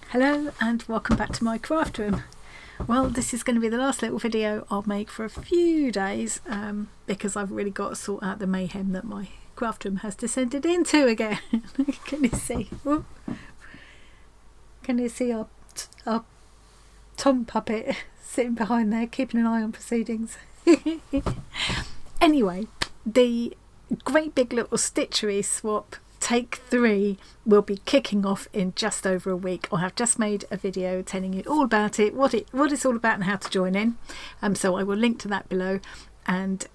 Hello and welcome back to my craft room. Well, this is going to be the last little video I'll make for a few days because I've really got to sort out the mayhem that my craft room has descended into again. Can you see? Whoop. Can you see our Tom puppet sitting behind there keeping an eye on proceedings? Anyway, the Great Big Little Stitchery Swap Take 3 will be kicking off in just over a week. I have just made a video telling you all about it, what it's all about and how to join in. So I will link to that below. And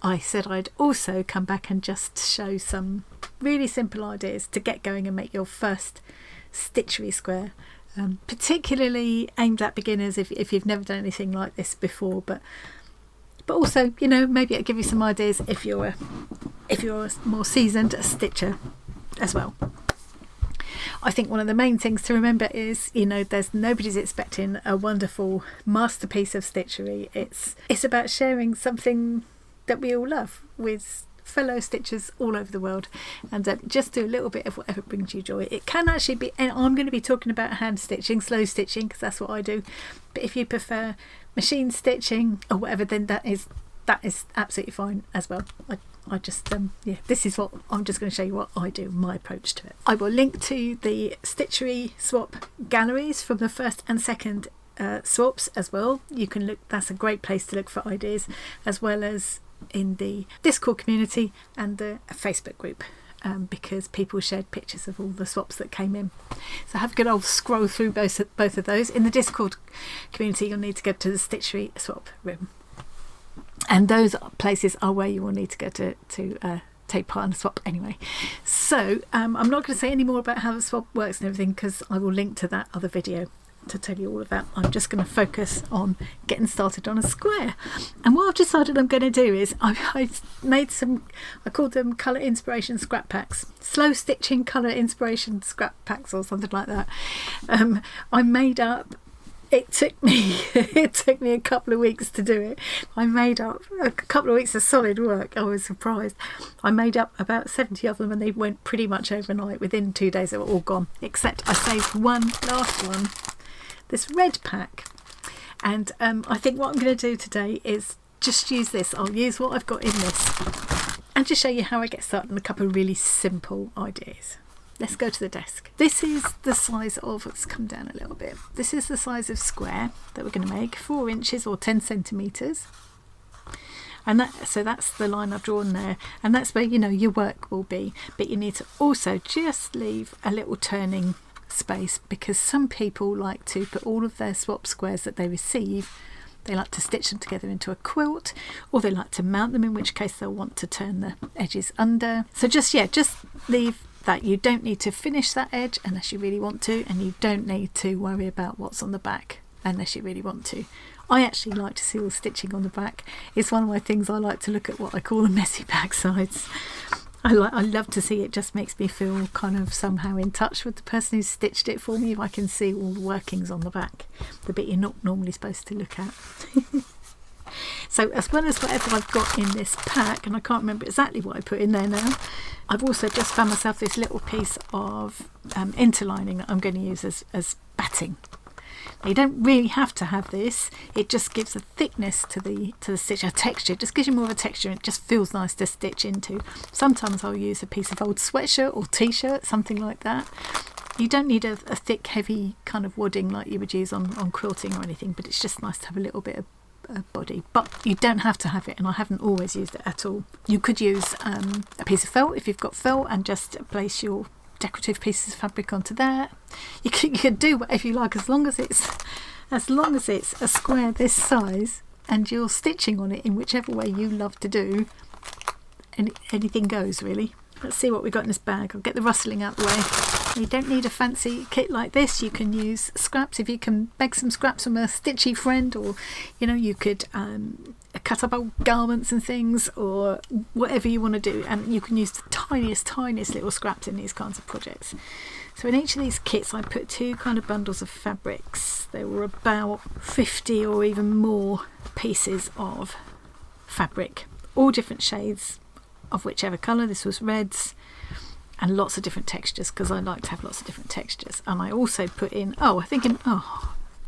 I said I'd also come back and just show some really simple ideas to get going and make your first stitchery square. Particularly aimed at beginners if you've never done anything like this before, but also, you know, maybe it'll give you some ideas if you're a more seasoned stitcher as well. I think one of the main things to remember is, you know, nobody's expecting a wonderful masterpiece of stitchery. It's about sharing something that we all love with fellow stitchers all over the world, and just do a little bit of whatever brings you joy. It can actually be, and I'm going to be talking about hand stitching, slow stitching, because that's what I do, but if you prefer machine stitching or whatever, then that is absolutely fine as well. I just this is what I'm just going to show you what I do, my approach to it. I will link to the Stitchery Swap galleries from the first and second swaps as well. You can look, that's a great place to look for ideas, as well as in the Discord community and the Facebook group, because people shared pictures of all the swaps that came in. So have a good old scroll through both of those. In the Discord community, you'll need to go to the Stitchery Swap room, and those places are where you will need to go to take part in the swap anyway. So I'm not going to say any more about how the swap works and everything, because I will link to that other video to tell you all of that. I'm just going to focus on getting started on a square. And what I've decided I'm going to do is I've made some, I called them colour inspiration scrap packs, slow stitching colour inspiration scrap packs or something like that. I made up, it took me a couple of weeks to do it. I made up a couple of weeks of solid work. I was surprised. I made up about 70 of them, and they went pretty much overnight. Within 2 days they were all gone, except I saved one last one, this red pack. And I think what I'm going to do today is just use this. I'll use what I've got in this and just show you how I get started on a couple of really simple ideas. Let's go to the desk. This is the size of, let's come down a little bit. This is the size of square that we're going to make, 4 inches or 10 centimetres. And so that's the line I've drawn there, and that's where, you know, your work will be. But you need to also just leave a little turning space, because some people like to put all of their swap squares that they receive, they like to stitch them together into a quilt, or they like to mount them, in which case they'll want to turn the edges under. So just leave that. You don't need to finish that edge unless you really want to, and you don't need to worry about what's on the back unless you really want to. I actually like to see all the stitching on the back. It's one of my things. I like to look at what I call the messy back sides. I love to see it. Just makes me feel kind of somehow in touch with the person who's stitched it for me, if I can see all the workings on the back, the bit you're not normally supposed to look at. So as well as whatever I've got in this pack, and I can't remember exactly what I put in there now, I've also just found myself this little piece of interlining that I'm going to use as batting. Now, you don't really have to have this. It just gives a thickness to the stitch, a texture. It just gives you more of a texture, and it just feels nice to stitch into. Sometimes I'll use a piece of old sweatshirt or t-shirt, something like that. You don't need a thick, heavy kind of wadding like you would use on quilting or anything, but it's just nice to have a little bit of body. But you don't have to have it, and I haven't always used it at all. You could use a piece of felt if you've got felt, and just place your decorative pieces of fabric onto that. You could do whatever you like, as long as it's a square this size and you're stitching on it in whichever way you love to do. Anything goes, really. Let's see what we've got in this bag. I'll get the rustling out the way. You don't need a fancy kit like this. You can use scraps. If you can beg some scraps from a stitchy friend, or, you know, you could cut up old garments and things, or whatever you want to do, and you can use the tiniest little scraps in these kinds of projects. So in each of these kits I put 2 kind of bundles of fabrics. There were about 50 or even more pieces of fabric, all different shades of whichever colour. This was reds, and lots of different textures, because I like to have lots of different textures. And I also put in,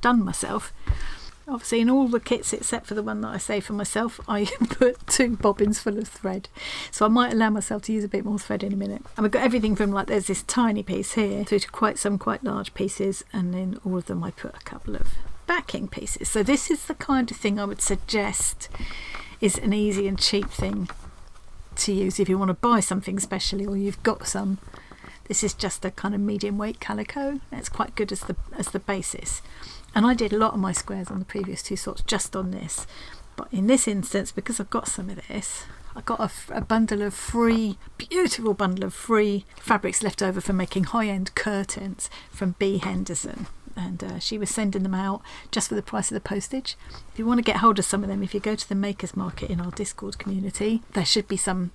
done myself. Obviously in all the kits except for the one that I say for myself, I put 2 bobbins full of thread. So I might allow myself to use a bit more thread in a minute. And we've got everything from, like, there's this tiny piece here through to quite large pieces, and in all of them I put a couple of backing pieces. So this is the kind of thing I would suggest is an easy and cheap thing to use if you want to buy something specially, or you've got some. This is just a kind of medium weight calico. It's quite good as the basis. And I did a lot of my squares on the previous 2 sorts just on this, but in this instance, because I've got some of this, I got a beautiful bundle of free fabrics left over for making high-end curtains from B. Henderson. And she was sending them out just for the price of the postage. If you want to get hold of some of them, if you go to the Makers Market in our Discord community, there should be some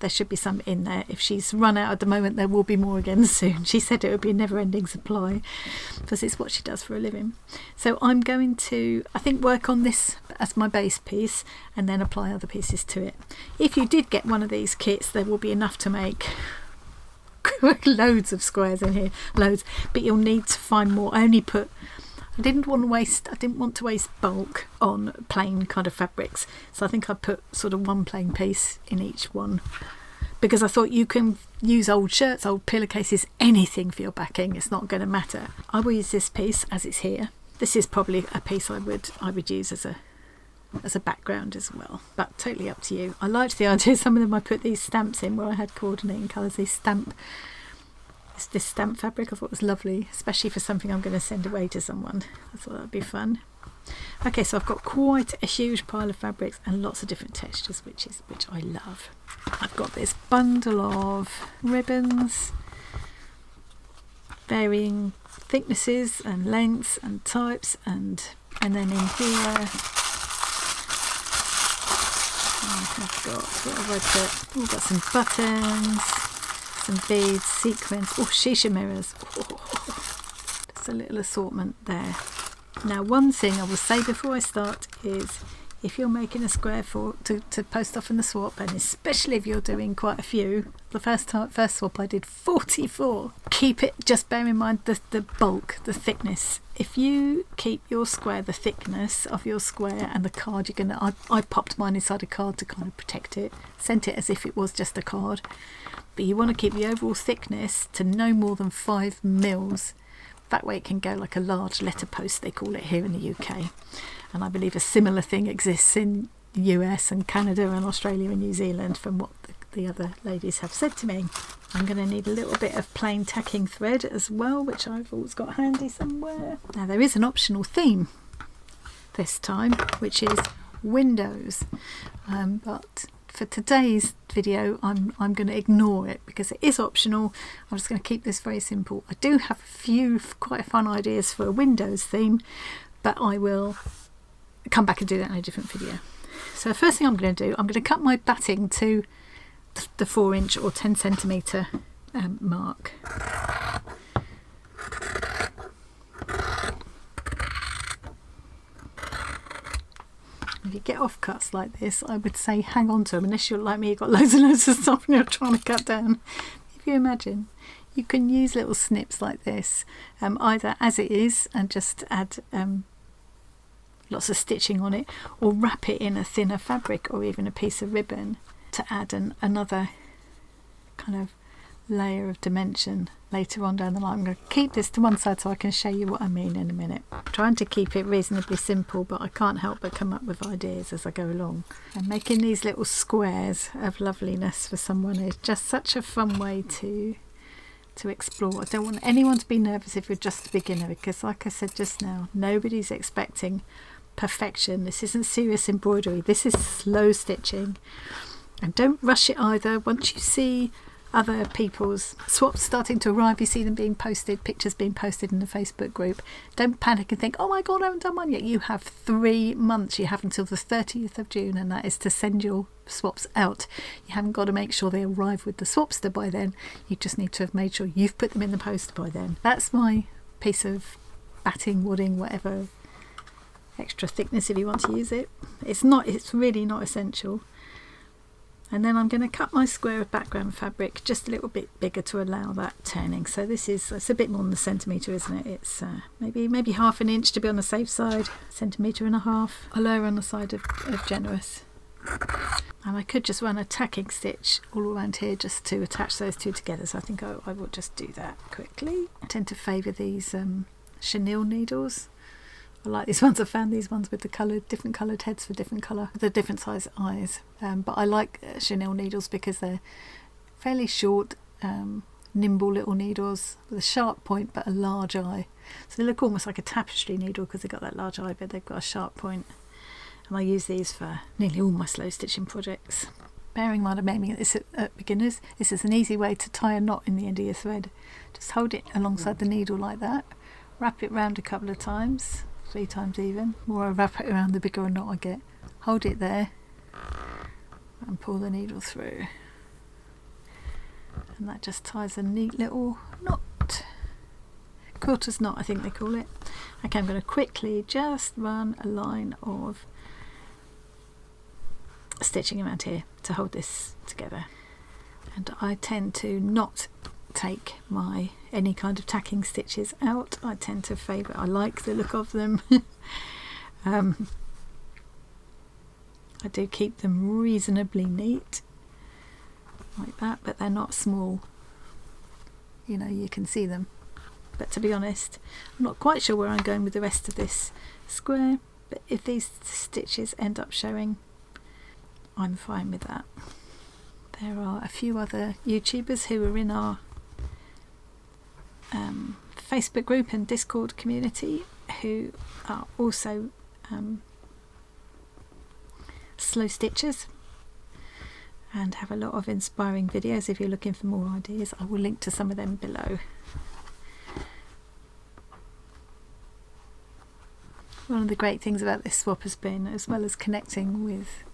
in there. If she's run out at the moment, there will be more again soon. She said it would be a never-ending supply, because it's what she does for a living. So I'm going to, I think, work on this as my base piece and then apply other pieces to it. If you did get one of these kits, there will be enough to make loads of squares in here, loads, but you'll need to find more. I didn't want to waste bulk on plain kind of fabrics, so I think I put sort of 1 plain piece in each one, because I thought you can use old shirts, old pillowcases, anything for your backing. It's not going to matter. I will use this piece as it's here. This is probably a piece I would use as a background as well, but totally up to you. I liked the idea. Some of them I put these stamps in where I had coordinating colours. This stamp fabric I thought was lovely, especially for something I'm going to send away to someone. I thought that would be fun. Okay, so I've got quite a huge pile of fabrics and lots of different textures, which I love. I've got this bundle of ribbons, varying thicknesses and lengths and types, and then in here I've got, what have I put? Oh, I've got some buttons, some beads, sequins, shisha mirrors. Just a little assortment there. Now, one thing I will say before I start is, if you're making a square to post off in the swap, and especially if you're doing quite a few, the first swap I did 44. Keep it, just bear in mind the bulk, the thickness. If you keep your square, the thickness of your square and the card, I popped mine inside a card to kind of protect it, sent it as if it was just a card. But you want to keep the overall thickness to no more than 5 mils. That way it can go like a large letterpost, they call it here in the UK. And I believe a similar thing exists in the US and Canada and Australia and New Zealand, from what the other ladies have said to me. I'm going to need a little bit of plain tacking thread as well, which I've always got handy somewhere. Now, there is an optional theme this time, which is windows, but for today's video I'm going to ignore it because it is optional. I'm just going to keep this very simple. I do have a few quite fun ideas for a windows theme, but I will come back and do that in a different video. So the first thing I'm going to do, I'm going to cut my batting to the 4-inch or 10 centimetre mark. If you get off cuts like this, I would say hang on to them, unless you're like me, you've got loads and loads of stuff and you're trying to cut down. If you imagine, you can use little snips like this, either as it is and just add lots of stitching on it, or wrap it in a thinner fabric or even a piece of ribbon to add another kind of layer of dimension later on down the line. I'm going to keep this to one side so I can show you what I mean in a minute. I'm trying to keep it reasonably simple, but I can't help but come up with ideas as I go along. And making these little squares of loveliness for someone is just such a fun way to explore. I don't want anyone to be nervous if you're just a beginner, because like I said just now, nobody's expecting perfection. This isn't serious embroidery, this is slow stitching. And don't rush it either. Once you see other people's swaps starting to arrive, you see them being posted, pictures being posted in the Facebook group, don't panic and think, oh my god, I haven't done one yet. You have 3 months. You have until the 30th of June, and that is to send your swaps out. You haven't got to make sure they arrive with the swapster by then. You just need to have made sure you've put them in the post by then. That's my piece of batting, wadding, whatever extra thickness if you want to use it. It's really not essential. And then I'm going to cut my square of background fabric just a little bit bigger to allow that turning. So it's a bit more than a centimetre, isn't it? It's maybe half an inch to be on the safe side, 1.5 centimetres. I'll err on the side of generous. And I could just run a tacking stitch all around here just to attach those two together. So I think I will just do that quickly. I tend to favour these chenille needles. I like these ones. I found these ones with the different coloured heads for the different size eyes. But I like chenille needles because they're fairly short, nimble little needles with a sharp point but a large eye. So they look almost like a tapestry needle because they've got that large eye, but they've got a sharp point. And I use these for nearly all my slow stitching projects. Bearing in mind I'm aiming at this at beginners, this is an easy way to tie a knot in the end of your thread. Just hold it alongside the needle like that, wrap it round a couple of times, 3 times even. The more I wrap it around, the bigger a knot I get. Hold it there and pull the needle through, and that just ties a neat little knot. Quilter's knot, I think they call it. Okay, I'm going to quickly just run a line of stitching around here to hold this together, and I tend to not take any kind of tacking stitches out. I tend to favour, I like the look of them. I do keep them reasonably neat like that, but they're not small, you know, you can see them. But to be honest, I'm not quite sure where I'm going with the rest of this square, but if these stitches end up showing, I'm fine with that. There are a few other YouTubers who are in our Facebook group and Discord community who are also slow stitchers and have a lot of inspiring videos. If you're looking for more ideas, I will link to some of them below. One of the great things about this swap has been, as well as connecting with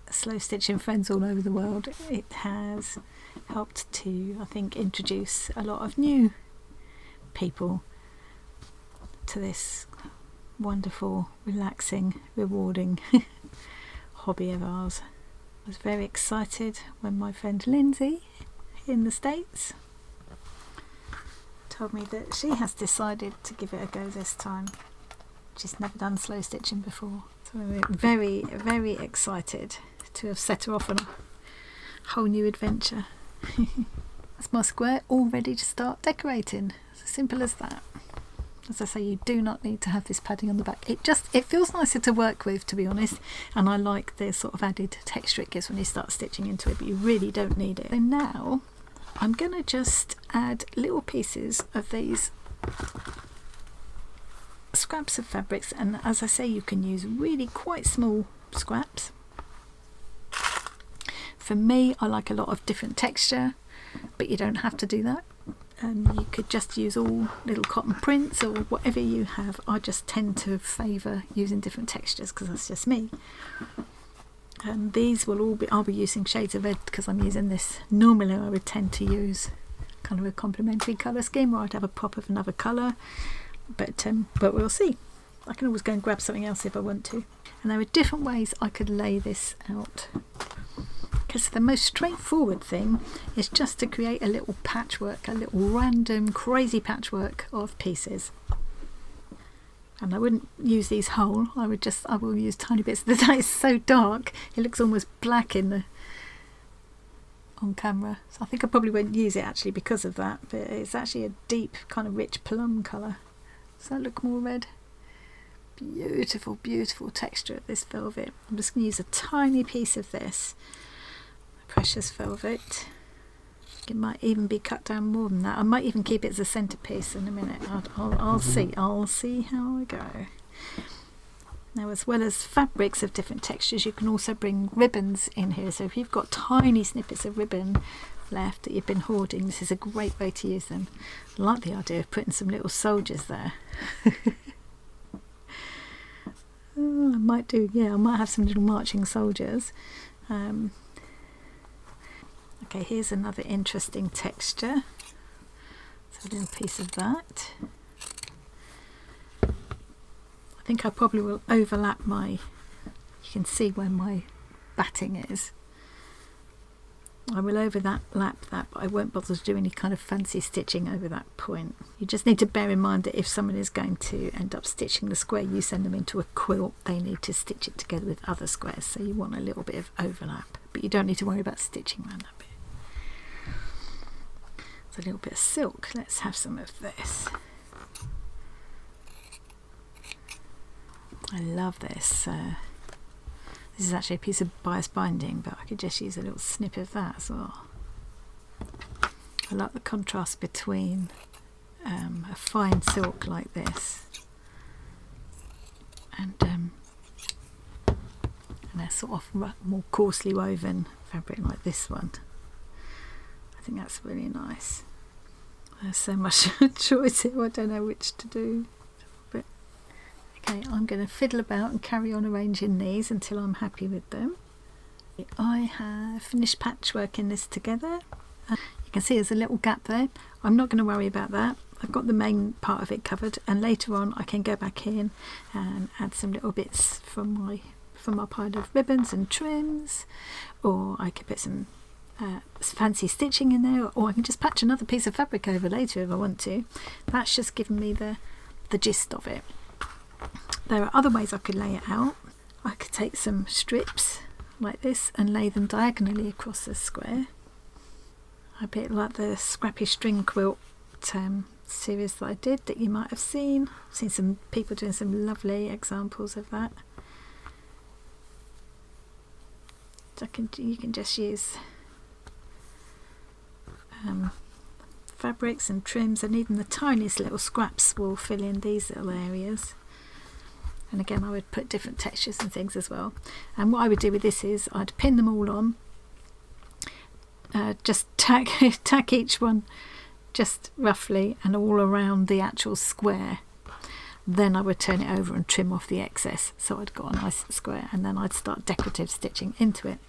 slow stitching friends all over the world, it has helped to, I think, introduce a lot of new people to this wonderful, relaxing, rewarding hobby of ours. I was very excited when my friend Lindsay in the States told me that she has decided to give it a go this time. She's never done slow stitching before, so we're very, very excited to have set her off on a whole new adventure. That's my square all ready to start decorating. It's as simple as that. As I say, you do not need to have this padding on the back. It feels nicer to work with, to be honest, and I like the sort of added texture it gives when you start stitching into it, but you really don't need it. So now I'm going to just add little pieces of these scraps of fabrics, and as I say, you can use really quite small scraps. For me, I like a lot of different texture, but you don't have to do that. You could just use all little cotton prints or whatever you have. I just tend to favour using different textures because that's just me. And these will all be, I'll be using shades of red because I'm using this. Normally I would tend to use kind of a complementary colour scheme, or I'd have a pop of another colour, but we'll see. I can always go and grab something else if I want to. And there are different ways I could lay this out, because the most straightforward thing is just to create a little patchwork, a little random crazy patchwork of pieces. And I wouldn't use these whole, I will use tiny bits. The day is so dark, it looks almost black on camera. So I think I probably won't use it actually because of that, but it's actually a deep kind of rich plum colour. Does that look more red? Beautiful, beautiful texture of this velvet. I'm just going to use a tiny piece of this precious velvet. It might even be cut down more than that. I might even keep it as a centerpiece in a minute. I'll see how I go. Now, as well as fabrics of different textures, you can also bring ribbons in here. So if you've got tiny snippets of ribbon left that you've been hoarding, this is a great way to use them. I like the idea of putting some little soldiers there. I might have some little marching soldiers. Okay, here's another interesting texture. So a little piece of that. I think I probably will overlap you can see where my batting is. I will overlap that, but I won't bother to do any kind of fancy stitching over that point. You just need to bear in mind that if someone is going to end up stitching the square you send them into a quilt, they need to stitch it together with other squares, so you want a little bit of overlap, but you don't need to worry about stitching around that bit. It's a little bit of silk. Let's have some of this. I love this. This is actually a piece of bias binding, but I could just use a little snip of that as well. I like the contrast between a fine silk like this and a sort of more coarsely woven fabric like this one. I think that's really nice. There's so much choice here, I don't know which to do. But okay, I'm going to fiddle about and carry on arranging these until I'm happy with them. I have finished patchworking this together. You can see there's a little gap there. I'm not going to worry about that. I've got the main part of it covered, and later on I can go back in and add some little bits from my pile of ribbons and trims, or I could put some fancy stitching in there, or I can just patch another piece of fabric over later if I want to. That's just given me the gist of it. There are other ways I could lay it out. I could take some strips like this and lay them diagonally across the square, a bit like the scrappy string quilt series that I did that you might have seen. I've seen some people doing some lovely examples of that. So you can just use fabrics and trims, and even the tiniest little scraps will fill in these little areas. And again, I would put different textures and things as well. And what I would do with this is I'd pin them all on, just tack each one just roughly and all around the actual square. Then I would turn it over and trim off the excess, so I'd got a nice square, and then I'd start decorative stitching into it.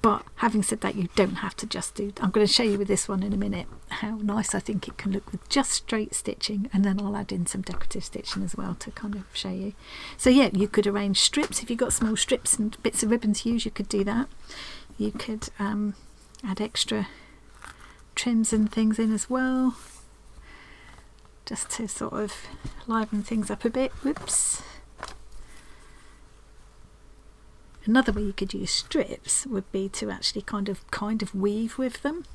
But having said that, you don't have to just do. I'm going to show you with this one in a minute how nice I think it can look with just straight stitching, and then I'll add in some decorative stitching as well to kind of show you. So yeah, you could arrange strips. If you've got small strips and bits of ribbon to use, you could do that. You could add extra trims and things in as well, just to sort of liven things up a bit. Whoops. Another way you could use strips would be to actually kind of weave with them.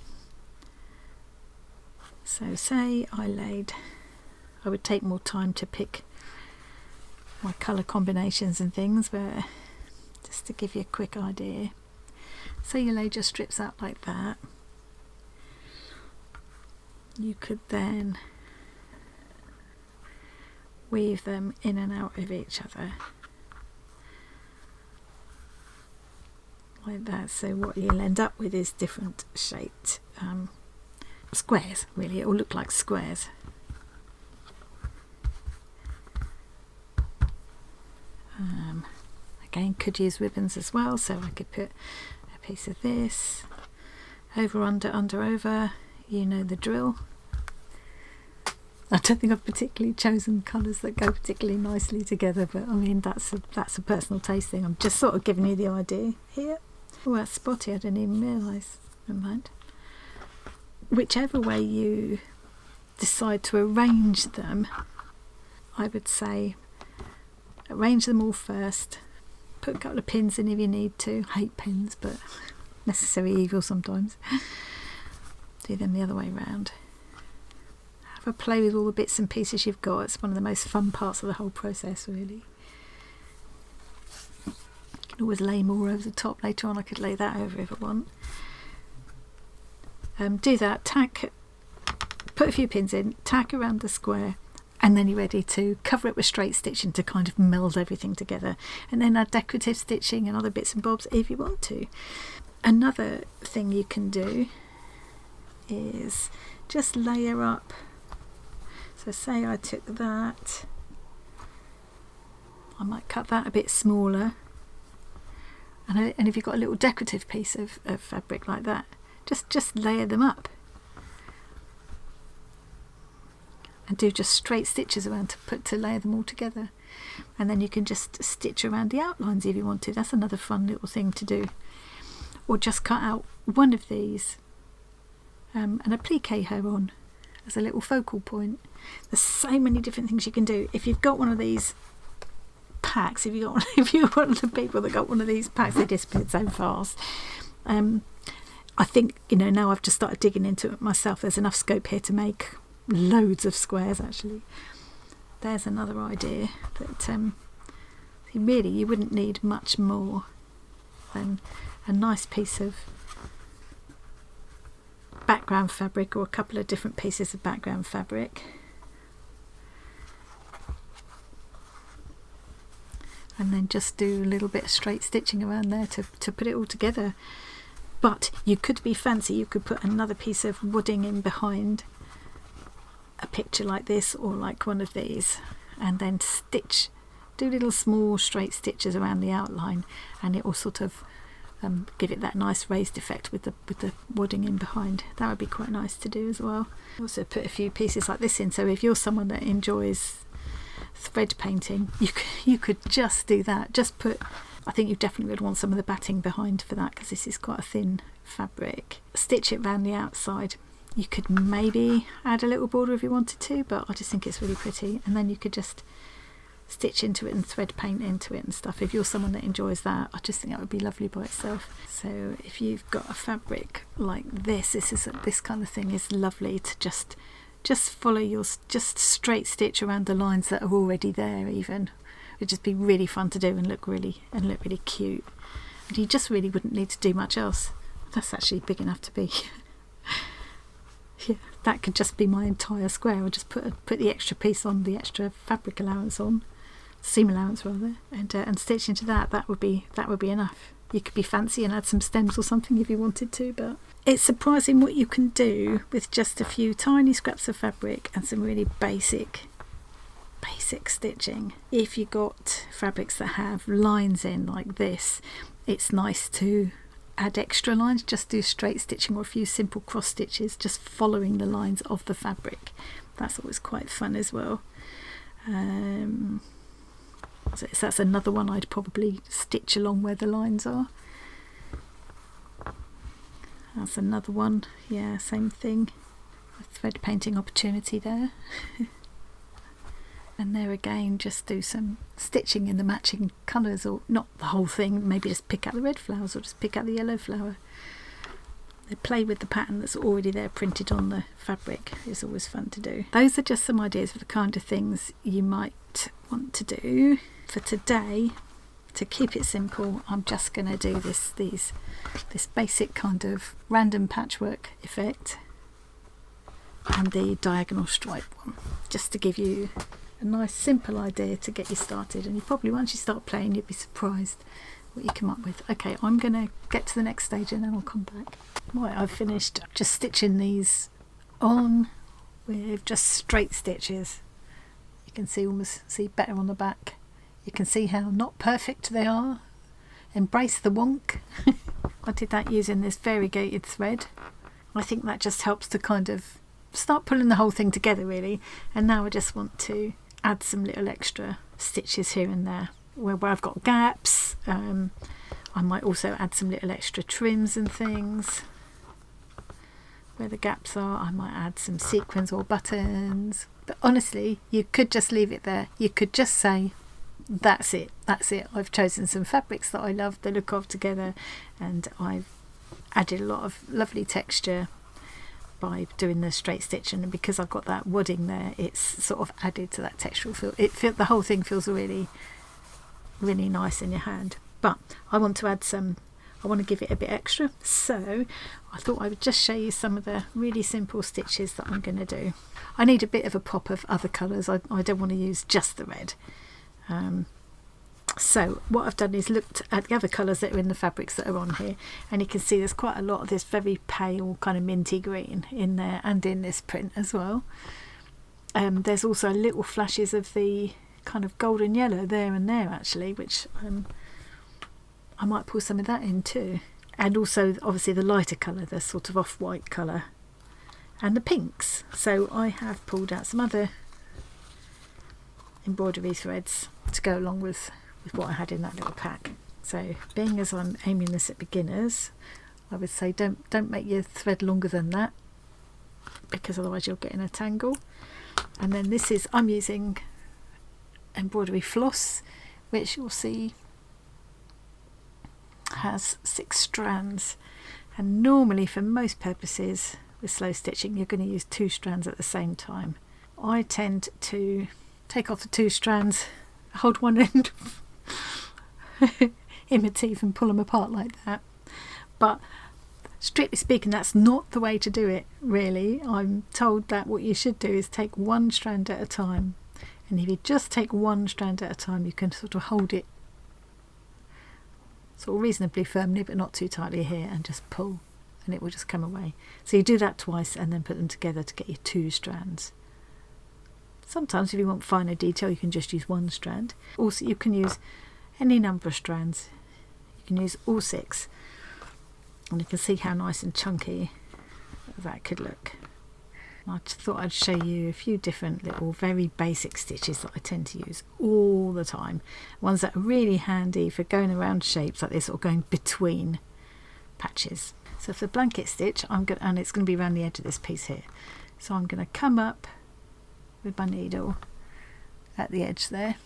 So say I would take more time to pick my colour combinations and things, but just to give you a quick idea. So you laid your strips out like that. You could then weave them in and out of each other like that. So what you'll end up with is different shaped squares. Really, it will look like squares. Again, could use ribbons as well, so I could put a piece of this over, under, over. You know the drill. I don't think I've particularly chosen colours that go particularly nicely together, but I mean that's a personal taste thing. I'm just sort of giving you the idea here. Oh, that's spotty, I didn't even realise. Never mind. Whichever way you decide to arrange them, I would say arrange them all first, put a couple of pins in if you need to. Hate pins, but necessary evil sometimes. Do them the other way round. Have a play with all the bits and pieces you've got. It's one of the most fun parts of the whole process, really. You can always lay more over the top later on. I could lay that over if I want. Do that, tack, put a few pins in, tack around the square, and then you're ready to cover it with straight stitching to kind of meld everything together, and then add decorative stitching and other bits and bobs if you want to. Another thing you can do is just layer up. So say I took that, I might cut that a bit smaller, and if you've got a little decorative piece of fabric like that, just layer them up and do just straight stitches around to layer them all together, and then you can just stitch around the outlines if you want to. That's another fun little thing to do. or just cut out one of these and applique her on as a little focal point. There's so many different things you can do. If you've got one of these packs, if you're one of the people that got one of these packs, they disappeared so fast. I think, you know, now I've just started digging into it myself, there's enough scope here to make loads of squares actually. There's another idea that really you wouldn't need much more than a nice piece of background fabric or a couple of different pieces of background fabric, and then just do a little bit of straight stitching around there to put it all together. But you could be fancy, you could put another piece of wooding in behind a picture like this or like one of these, and then do little small straight stitches around the outline, and it will sort of give it that nice raised effect with the wooding in behind. That would be quite nice to do as well. Also put a few pieces like this in, so if you're someone that enjoys thread painting, you could just do that. Just put, I think you definitely would want some of the batting behind for that, because this is quite a thin fabric. Stitch it around the outside. You could maybe add a little border if you wanted to, but I just think it's really pretty, and then you could just stitch into it and thread paint into it and stuff. If you're someone that enjoys that, I just think that would be lovely by itself. So if you've got a fabric like this, this kind of thing is lovely to just follow just straight stitch around the lines that are already there. Even it'd just be really fun to do and look really cute, and you just really wouldn't need to do much else. That's actually big enough to be yeah, that could just be my entire square. I'll just put the extra piece on, the extra fabric allowance on, seam allowance rather, and stitch into that. That would be enough. You could be fancy and add some stems or something if you wanted to, but it's surprising what you can do with just a few tiny scraps of fabric and some really basic stitching. If you got fabrics that have lines in like this, it's nice to add extra lines. Just do straight stitching or a few simple cross stitches, just following the lines of the fabric. That's always quite fun as well. So that's another one I'd probably stitch along where the lines are. That's another one, yeah, same thing. A thread painting opportunity there. And there again, just do some stitching in the matching colours, or not the whole thing, maybe just pick out the red flowers or just pick out the yellow flower. They play with the pattern that's already there printed on the fabric. It's always fun to do. Those are just some ideas for the kind of things you might want to do. For today, to keep it simple, I'm just going to do this basic kind of random patchwork effect and the diagonal stripe one, just to give you a nice simple idea to get you started. And you probably, once you start playing, you'll be surprised what you come up with. Okay, I'm going to get to the next stage and then I'll come back. Right, I've finished just stitching these on with just straight stitches. You can see better on the back. You can see how not perfect they are. Embrace the wonk. I did that using this variegated thread. I think that just helps to kind of start pulling the whole thing together really. And now I just want to add some little extra stitches here and there where I've got gaps. I might also add some little extra trims and things where the gaps are. I might add some sequins or buttons, but honestly you could just leave it there. You could just say that's it. I've chosen some fabrics that I love the look of together, and I've added a lot of lovely texture by doing the straight stitch, and because I've got that wooding there, it's sort of added to that textural feel. The whole thing feels really nice in your hand. But I want to add some, I want to give it a bit extra, so I thought I would just show you some of the really simple stitches that I'm going to do. I need a bit of a pop of other colours. I don't want to use just the red. So what I've done is looked at the other colours that are in the fabrics that are on here, and you can see there's quite a lot of this very pale kind of minty green in there and in this print as well. There's also little flashes of the kind of golden yellow there and there actually, which I might pull some of that in too, and also obviously the lighter colour, the sort of off-white colour, and the pinks. So I have pulled out some other embroidery threads to go along with what I had in that little pack. So being as I'm aiming this at beginners, I would say don't make your thread longer than that, because otherwise you'll get in a tangle. And then this is, I'm using embroidery floss, which you'll see has 6 strands, and normally for most purposes with slow stitching you're going to use 2 strands at the same time. I tend to take off the 2 strands, hold one end in my teeth and pull them apart like that, but strictly speaking that's not the way to do it really. I'm told that what you should do is take 1 strand at a time, and if you just take 1 strand at a time you can sort of hold it sort of reasonably firmly but not too tightly here, and just pull and it will just come away. So you do that twice and then put them together to get your 2 strands. Sometimes if you want finer detail you can just use 1 strand. Also you can use any number of strands, you can use all 6, and you can see how nice and chunky that could look. I just thought I'd show you a few different little very basic stitches that I tend to use all the time, ones that are really handy for going around shapes like this or going between patches. So for the blanket stitch I'm going, and it's going to be around the edge of this piece here, so I'm going to come up with my needle at the edge there,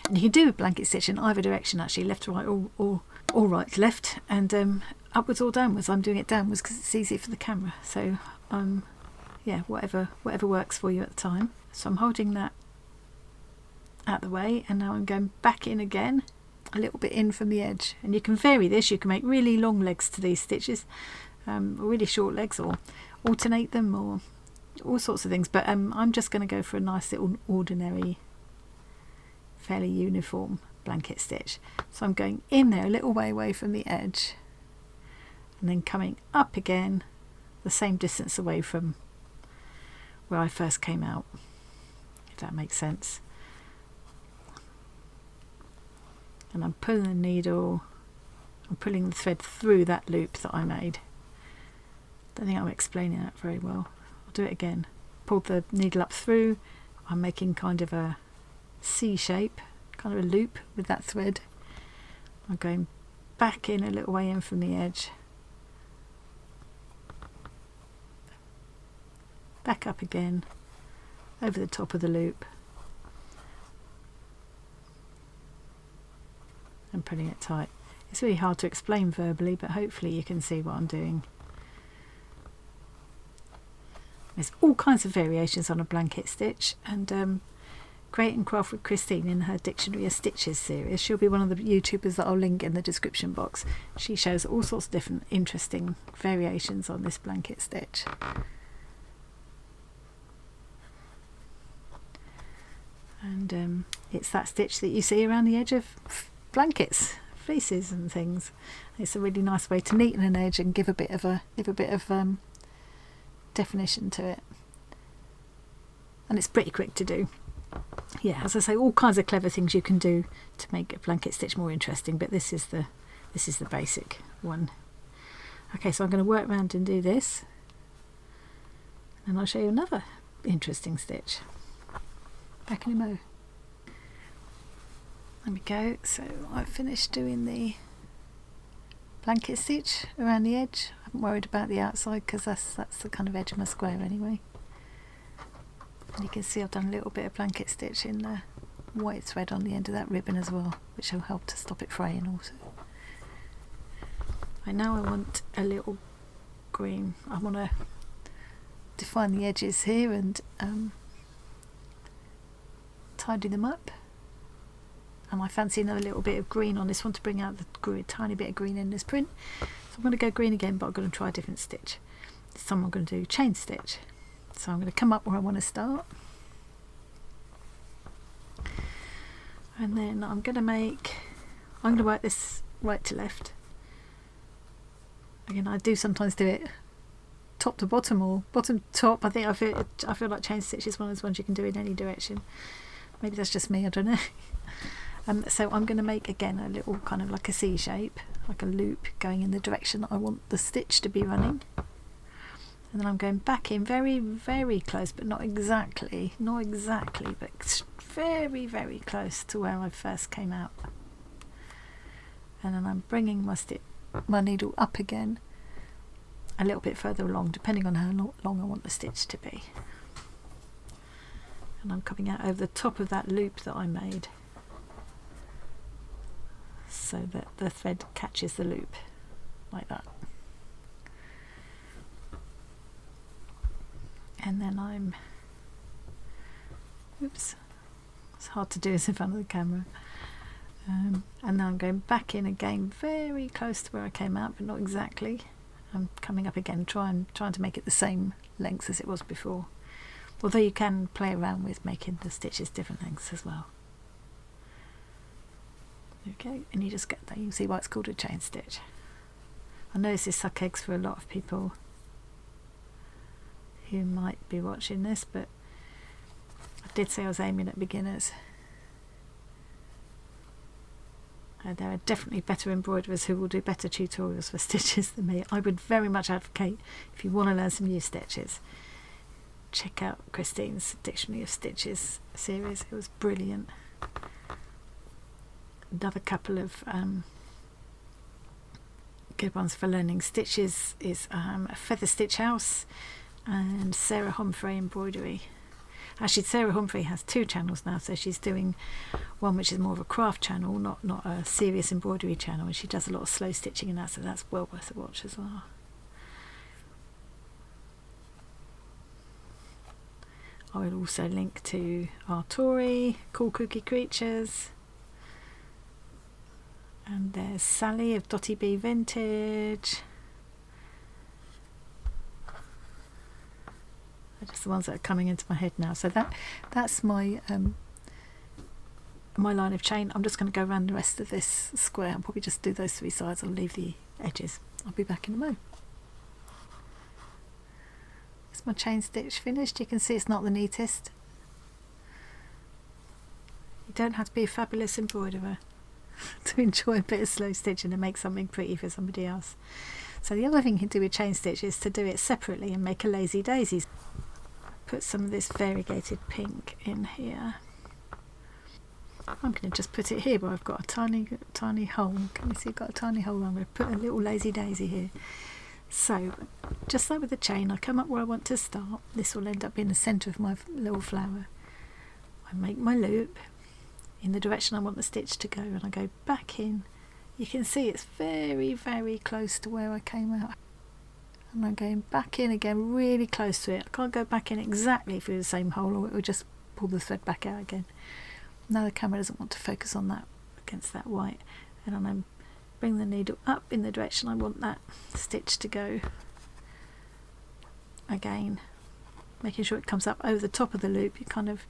and you can do a blanket stitch in either direction actually, left to right or right to left, and upwards or downwards. I'm doing it downwards because it's easy for the camera, so yeah, whatever works for you at the time. So I'm holding that out the way, and now I'm going back in again, a little bit in from the edge, and you can vary this. You can make really long legs to these stitches, or really short legs, or alternate them, or all sorts of things, but I'm just going to go for a nice little ordinary fairly uniform blanket stitch. So I'm going in there a little way away from the edge and then coming up again the same distance away from where I first came out, if that makes sense. And I'm pulling the needle, I'm pulling the thread through that loop that I made. Don't think I'm explaining that very well. I'll do it again. Pull the needle up through, I'm making kind of a C shape, kind of a loop with that thread. I'm going back in a little way in from the edge, back up again over the top of the loop, and putting it tight. It's really hard to explain verbally, but hopefully you can see what I'm doing. There's all kinds of variations on a blanket stitch, and Create and Craft with Christine in her Dictionary of Stitches series, she'll be one of the YouTubers that I'll link in the description box. She shows all sorts of different interesting variations on this blanket stitch. And it's that stitch that you see around the edge of blankets, fleeces and things. It's a really nice way to neaten an edge and give a bit of definition to it, and it's pretty quick to do. Yeah, as I say, all kinds of clever things you can do to make a blanket stitch more interesting, but this is the basic one. Okay, so I'm going to work around and do this, and I'll show you another interesting stitch. Back in a mo. There we go. So I've finished doing the blanket stitch around the edge. I haven't worried about the outside because that's the kind of edge of my square anyway. And you can see I've done a little bit of blanket stitch in the white thread on the end of that ribbon as well, which will help to stop it fraying also. And now I want a little green. I want to define the edges here and tidy them up. And I fancy another little bit of green on this one to bring out the tiny bit of green in this print. So I'm going to go green again, but I'm going to try a different stitch. This time I'm going to do chain stitch. So I'm going to come up where I want to start, and then I'm going to work this right to left. Again, I do sometimes do it top to bottom or bottom to top. I feel like chain stitch is one of those ones you can do in any direction. Maybe that's just me, I don't know. So I'm going to make again a little kind of like a C shape, like a loop going in the direction that I want the stitch to be running. And then I'm going back in very, very close, but not exactly, but very, very close to where I first came out, and then I'm bringing my needle up again a little bit further along, depending on how long I want the stitch to be, and I'm coming out over the top of that loop that I made so that the thread catches the loop like that. And then I'm, oops, it's hard to do this in front of the camera, and then I'm going back in again very close to where I came out, but not exactly. I'm coming up again, trying to make it the same length as it was before, although you can play around with making the stitches different lengths as well. Okay, and you just get that, you can see why it's called a chain stitch. I know this is suck eggs for a lot of people who might be watching this, but I did say I was aiming at beginners. There are definitely better embroiderers who will do better tutorials for stitches than me. I would very much advocate, if you want to learn some new stitches, check out Christine's Dictionary of Stitches series. It was brilliant. Another couple of good ones for learning stitches is a Feather Stitch House and Sarah Humphrey Embroidery. Actually, Sarah Humphrey has 2 channels now, so she's doing one which is more of a craft channel, not a serious embroidery channel, and she does a lot of slow stitching and that, so that's well worth a watch as well. I will also link to Artori, Cool Cookie Creatures, and there's Sally of Dotty B Vintage. They're just the ones that are coming into my head now. So that's my my line of chain. I'm just going to go around the rest of this square and probably just do those 3 sides. I'll leave the edges. I'll be back in a moment. Is my chain stitch finished? You can see it's not the neatest. You don't have to be a fabulous embroiderer to enjoy a bit of slow stitching and make something pretty for somebody else. So the other thing you can do with chain stitch is to do it separately and make a lazy daisy. Put some of this variegated pink in here. I'm going to just put it here where I've got a tiny hole. Can you see I've got a tiny hole? I'm going to put a little lazy daisy here. So just like with the chain, I come up where I want to start. This will end up being the centre of my little flower. I make my loop in the direction I want the stitch to go, and I go back in. You can see it's very, very close to where I came out, and I'm going back in again really close to it. I can't go back in exactly through the same hole or it will just pull the thread back out again. Now the camera doesn't want to focus on that against that white, and then I'm bring the needle up in the direction I want that stitch to go again, making sure it comes up over the top of the loop. You kind of,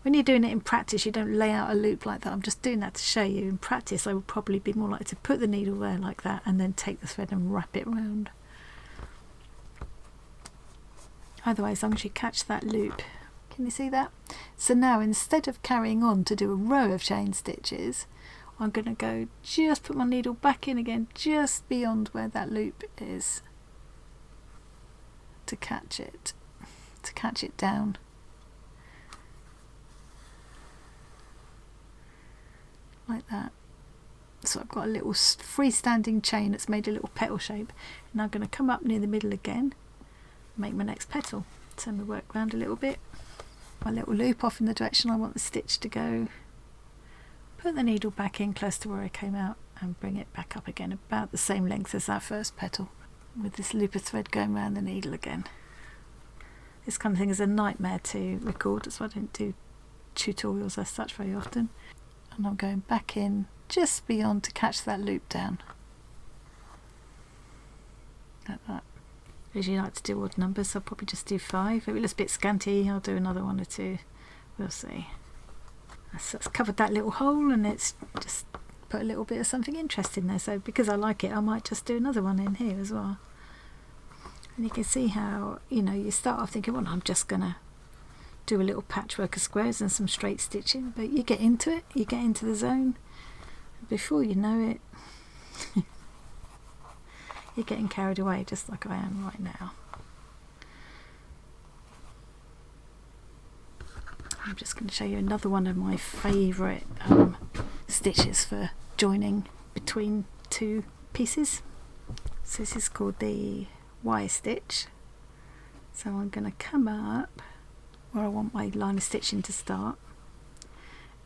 when you're doing it in practice, you don't lay out a loop like that. I'm just doing that to show you. In practice I would probably be more likely to put the needle there like that and then take the thread and wrap it round. Either way, as long as you catch that loop. Can you see that? So now instead of carrying on to do a row of chain stitches, I'm going to go just put my needle back in again just beyond where that loop is to catch it down. Like that. So I've got a little freestanding chain that's made a little petal shape. Now I'm going to come up near the middle again, make my next petal. Turn my work around a little bit. My little loop off in the direction I want the stitch to go. Put the needle back in close to where I came out and bring it back up again about the same length as that first petal, with this loop of thread going around the needle again. This kind of thing is a nightmare to record, that's why I don't do tutorials as such very often. And I'm going back in just beyond to catch that loop down. Like that. I usually like to do odd numbers, so I'll probably just do 5. If it looks a bit scanty, I'll do another 1 or 2. We'll see. So it's covered that little hole, and it's just put a little bit of something interesting there. So because I like it, I might just do another one in here as well. And you can see how, you know, you start off thinking, well, I'm just going to do a little patchwork of squares and some straight stitching, but you get into it, you get into the zone, and before you know it, you're getting carried away, just like I am right now. I'm just going to show you another one of my favourite stitches for joining between two pieces. So this is called the Y stitch. So I'm going to come up where I want my line of stitching to start,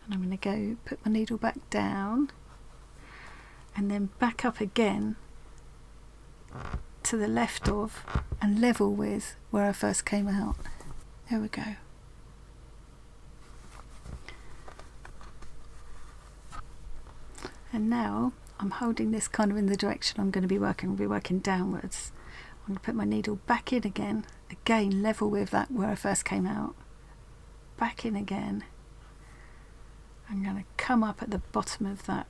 and I'm going to go put my needle back down and then back up again to the left of and level with where I first came out. There we go. And now I'm holding this kind of in the direction I'm going to be working. I'll be working downwards. I'm going to put my needle back in again, level with that where I first came out, back in again. I'm going to come up at the bottom of that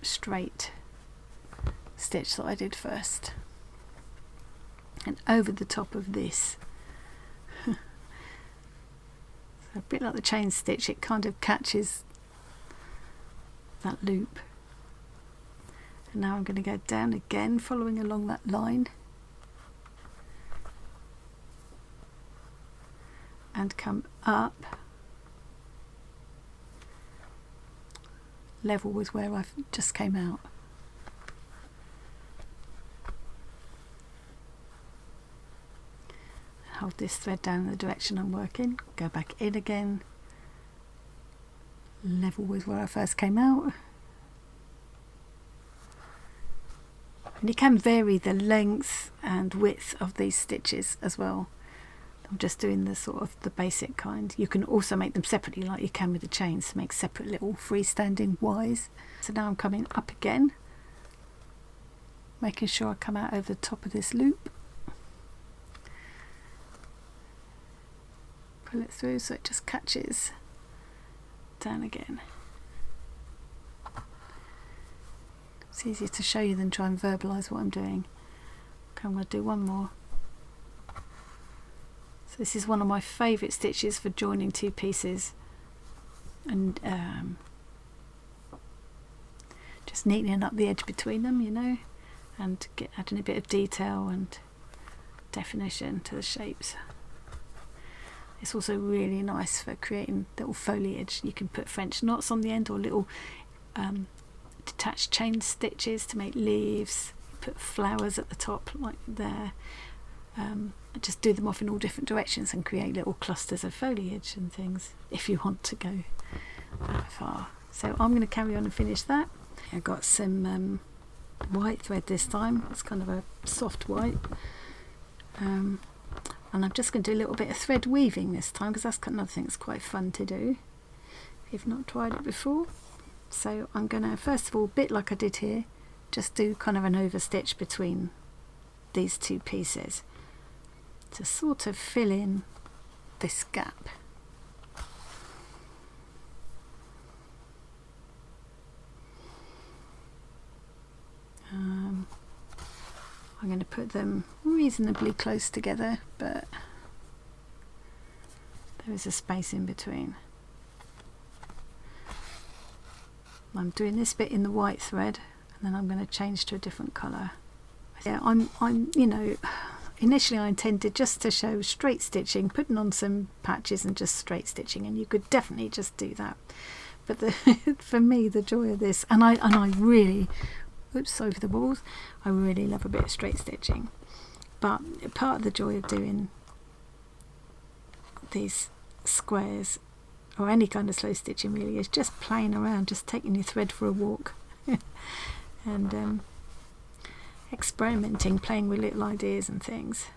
straight stitch that I did first, and over the top of this. So a bit like the chain stitch, it kind of catches that loop. And now I'm going to go down again, following along that line, and come up level with where I've just came out. Hold this thread down in the direction I'm working, go back in again, level with where I first came out. And you can vary the length and width of these stitches as well. I'm just doing the sort of the basic kind. You can also make them separately like you can with the chains to make separate little freestanding Ys. So now I'm coming up again, making sure I come out over the top of this loop. Pull it through so it just catches down again. It's easier to show you than try and verbalise what I'm doing. Okay, I'm going to do one more. So this is one of my favourite stitches for joining two pieces, and just neatening up the edge between them, you know, and adding a bit of detail and definition to the shapes. It's also really nice for creating little foliage. You can put French knots on the end, or little detached chain stitches to make leaves. Put flowers at the top like there. And just do them off in all different directions and create little clusters of foliage and things if you want to go that far. So I'm going to carry on and finish that. I've got some white thread this time. It's kind of a soft white. And I'm just going to do a little bit of thread weaving this time, because that's another thing that's quite fun to do if you've not tried it before. So I'm going to, first of all, bit like I did here, just do kind of an overstitch between these two pieces to sort of fill in this gap. I'm going to put them reasonably close together, but there is a space in between. I'm doing this bit in the white thread, and then I'm going to change to a different colour. Yeah, I'm you know, initially I intended just to show straight stitching, putting on some patches and just straight stitching, and you could definitely just do that. But for me, the joy of this, and I really, oops, sorry for the balls, I really love a bit of straight stitching. But part of the joy of doing these squares, or any kind of slow stitching really, is just playing around, just taking your thread for a walk and experimenting, playing with little ideas and things.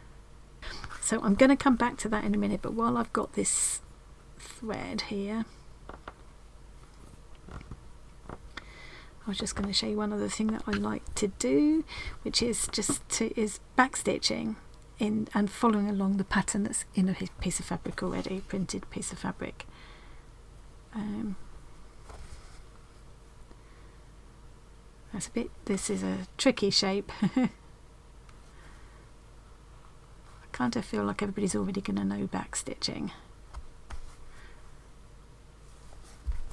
So I'm going to come back to that in a minute, but while I've got this thread here, I was just going to show you one other thing that I like to do, which is is back stitching in and following along the pattern that's in a piece of fabric already, printed piece of fabric. This is a tricky shape. I kind of feel like everybody's already going to know back stitching,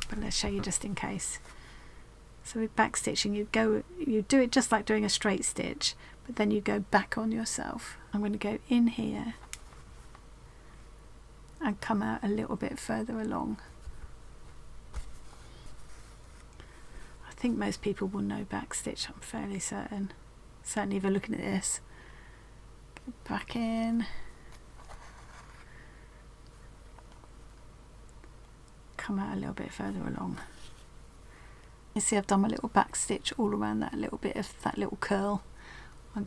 but let's show you just in case. So with back stitching, you do it just like doing a straight stitch, but then you go back on yourself. I'm going to go in here and come out a little bit further along. I think most people will know backstitch, I'm fairly certain. Certainly if you're looking at this. Go back in. Come out a little bit further along. You see I've done my little back stitch all around that little bit of that little curl. I'm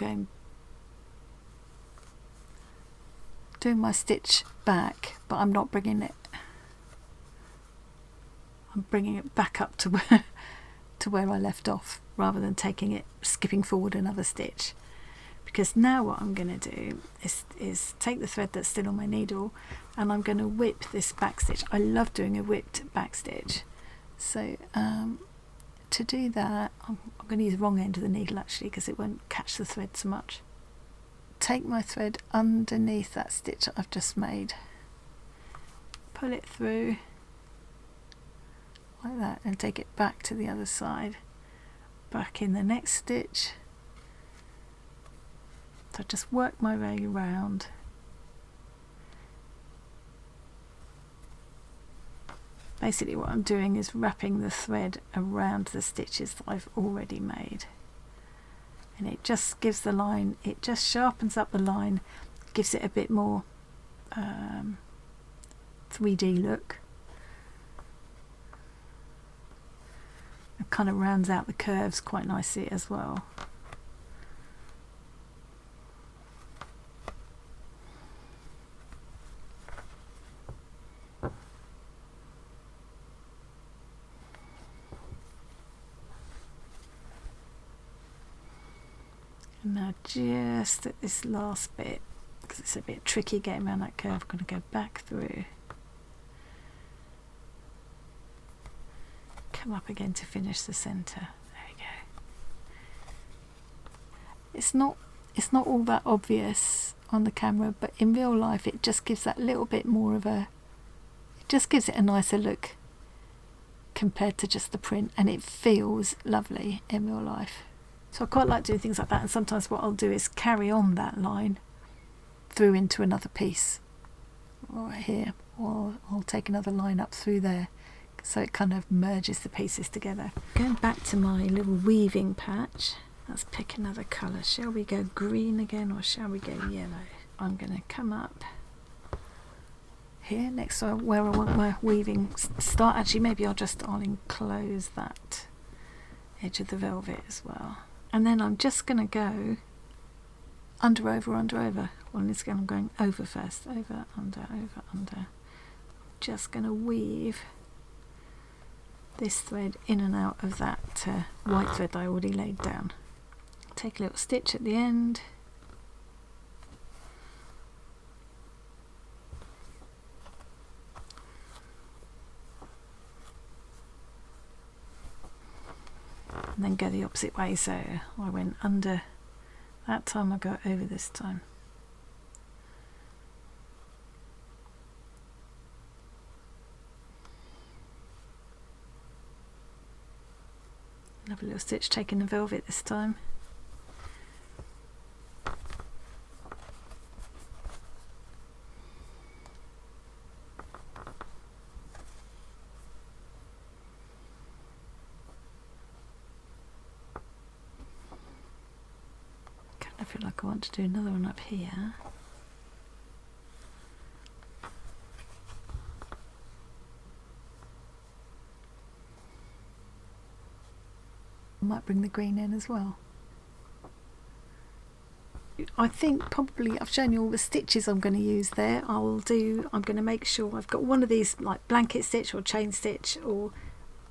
doing my stitch back, but I'm not bringing it, I'm bringing it back up to where I left off, rather than skipping forward another stitch. Because now what I'm going to do is take the thread that's still on my needle, and I'm going to whip this back stitch. I love doing a whipped back stitch. So to do that, I'm going to use the wrong end of the needle actually, because it won't catch the thread so much. Take my thread underneath that stitch that I've just made, pull it through like that, and take it back to the other side, back in the next stitch. So just work my way around. Basically what I'm doing is wrapping the thread around the stitches that I've already made. And it just gives the line, it just sharpens up the line, gives it a bit more 3D look. It kind of rounds out the curves quite nicely as well. And now just at this last bit, because it's a bit tricky getting around that curve, I'm going to go back through, come up again to finish the centre. There we go. It's not all that obvious on the camera, but in real life it just gives that little bit more of a, it just gives it a nicer look compared to just the print, and it feels lovely in real life. So I quite like doing things like that, and sometimes what I'll do is carry on that line through into another piece, or here, or I'll take another line up through there, so it kind of merges the pieces together. Going back to my little weaving patch, let's pick another colour. Shall we go green again, or shall we go yellow? I'm going to come up here next to where I want my weaving start. Actually, maybe I'll enclose that edge of the velvet as well. And then I'm just going to go under, over, under, over. Well, in this again, I'm going over first. Over, under, over, under. Just going to weave this thread in and out of that white thread I already laid down. Take a little stitch at the end. And then go the opposite way, so I went under that time, I go over this time. Another little stitch taking the velvet this time. I feel like I want to do another one up here. I might bring the green in as well. I think probably I've shown you all the stitches I'm going to use there. I'm going to make sure I've got one of these like blanket stitch or chain stitch or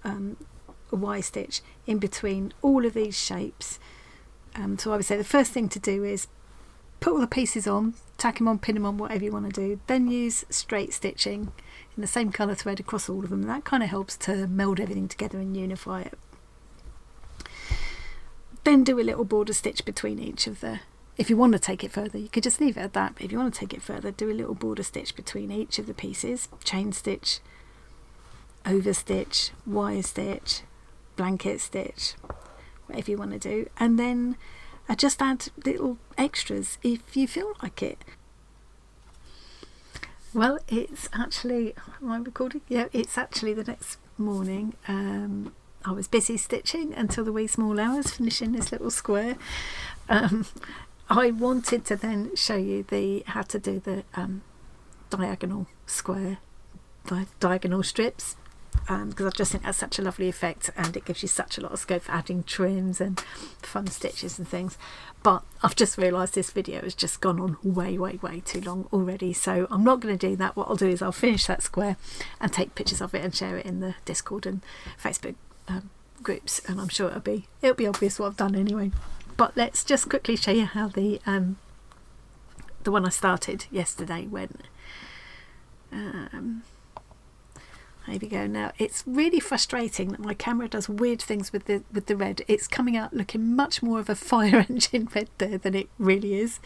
a Y stitch in between all of these shapes. So I would say the first thing to do is put all the pieces on, tack them on, pin them on, whatever you want to do, then use straight stitching in the same colour thread across all of them. That kind of helps to meld everything together and unify it. Then do a little border stitch between each of the, if you want to take it further you could just leave it at that, but if you want to take it further, do a little border stitch between each of the pieces, chain stitch, over stitch, Y stitch, blanket stitch, whatever you want to do, and then just add little extras if you feel like it. Well, it's actually, am I recording? Yeah, it's actually the next morning. I was busy stitching until the wee small hours, finishing this little square. I wanted to then show you how to do the diagonal square, diagonal strips, because I just think that's such a lovely effect, and it gives you such a lot of scope for adding trims and fun stitches and things. But I've just realised this video has just gone on way too long already, so I'm not going to do that. What I'll do is I'll finish that square and take pictures of it and share it in the Discord and Facebook groups, and I'm sure it'll be obvious what I've done anyway. But let's just quickly show you how the one I started yesterday went. There we go. Now it's really frustrating that my camera does weird things with the red. It's coming out looking much more of a fire engine red there than it really is,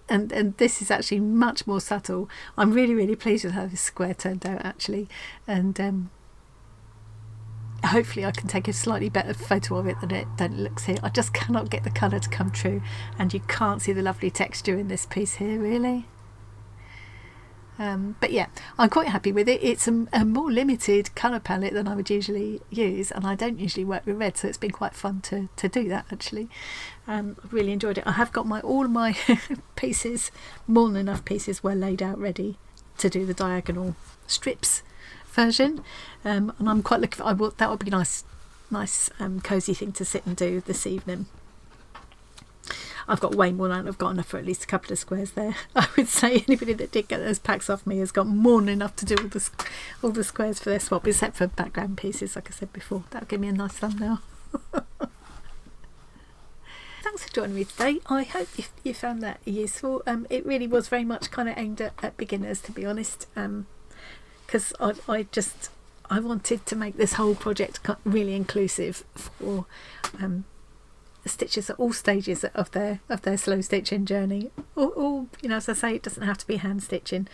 and this is actually much more subtle. I'm really pleased with how this square turned out actually, and hopefully I can take a slightly better photo of it than it looks here. I just cannot get the colour to come true, and you can't see the lovely texture in this piece here really. But yeah, I'm quite happy with it. It's a more limited colour palette than I would usually use, and I don't usually work with red, so it's been quite fun to do that actually. I've really enjoyed it. I have got all of my pieces, more than enough pieces were laid out ready to do the diagonal strips version, and I'm quite looking for, that would be a nice cosy thing to sit and do this evening. I've got way more than I've got enough for at least a couple of squares there. I would say anybody that did get those packs off me has got more than enough to do all the squares for their swap, except for background pieces, like I said before. That'll give me a nice thumbnail. Thanks for joining me today. I hope you found that useful. It really was very much kind of aimed at beginners, to be honest, because I wanted to make this whole project really inclusive for stitchers at all stages of their slow stitching journey, or you know, as I say, it doesn't have to be hand stitching,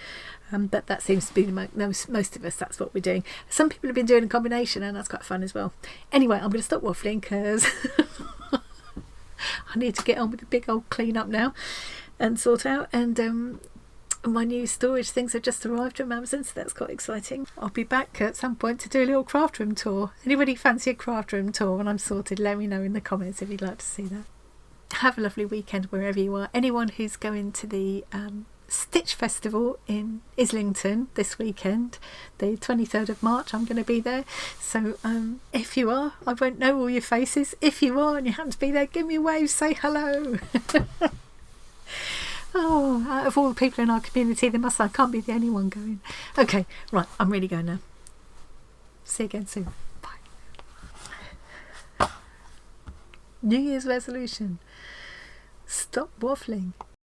but that seems to be most of us, that's what we're doing. Some people have been doing a combination, and that's quite fun as well. Anyway, I'm going to stop waffling because I need to get on with the big old clean up now and sort out, and my new storage things have just arrived from Amazon, so that's quite exciting. I'll be back at some point to do a little craft room tour. Anybody fancy a craft room tour when I'm sorted? Let me know in the comments if you'd like to see that. Have a lovely weekend wherever you are. Anyone who's going to the Stitch Festival in Islington this weekend, the 23rd of March, I'm going to be there. So if you are, I won't know all your faces. If you are and you happen to be there, give me a wave, say hello. Oh, out of all the people in our community, I can't be the only one going. Okay, right, I'm really going now. See you again soon. Bye. New Year's resolution. Stop waffling.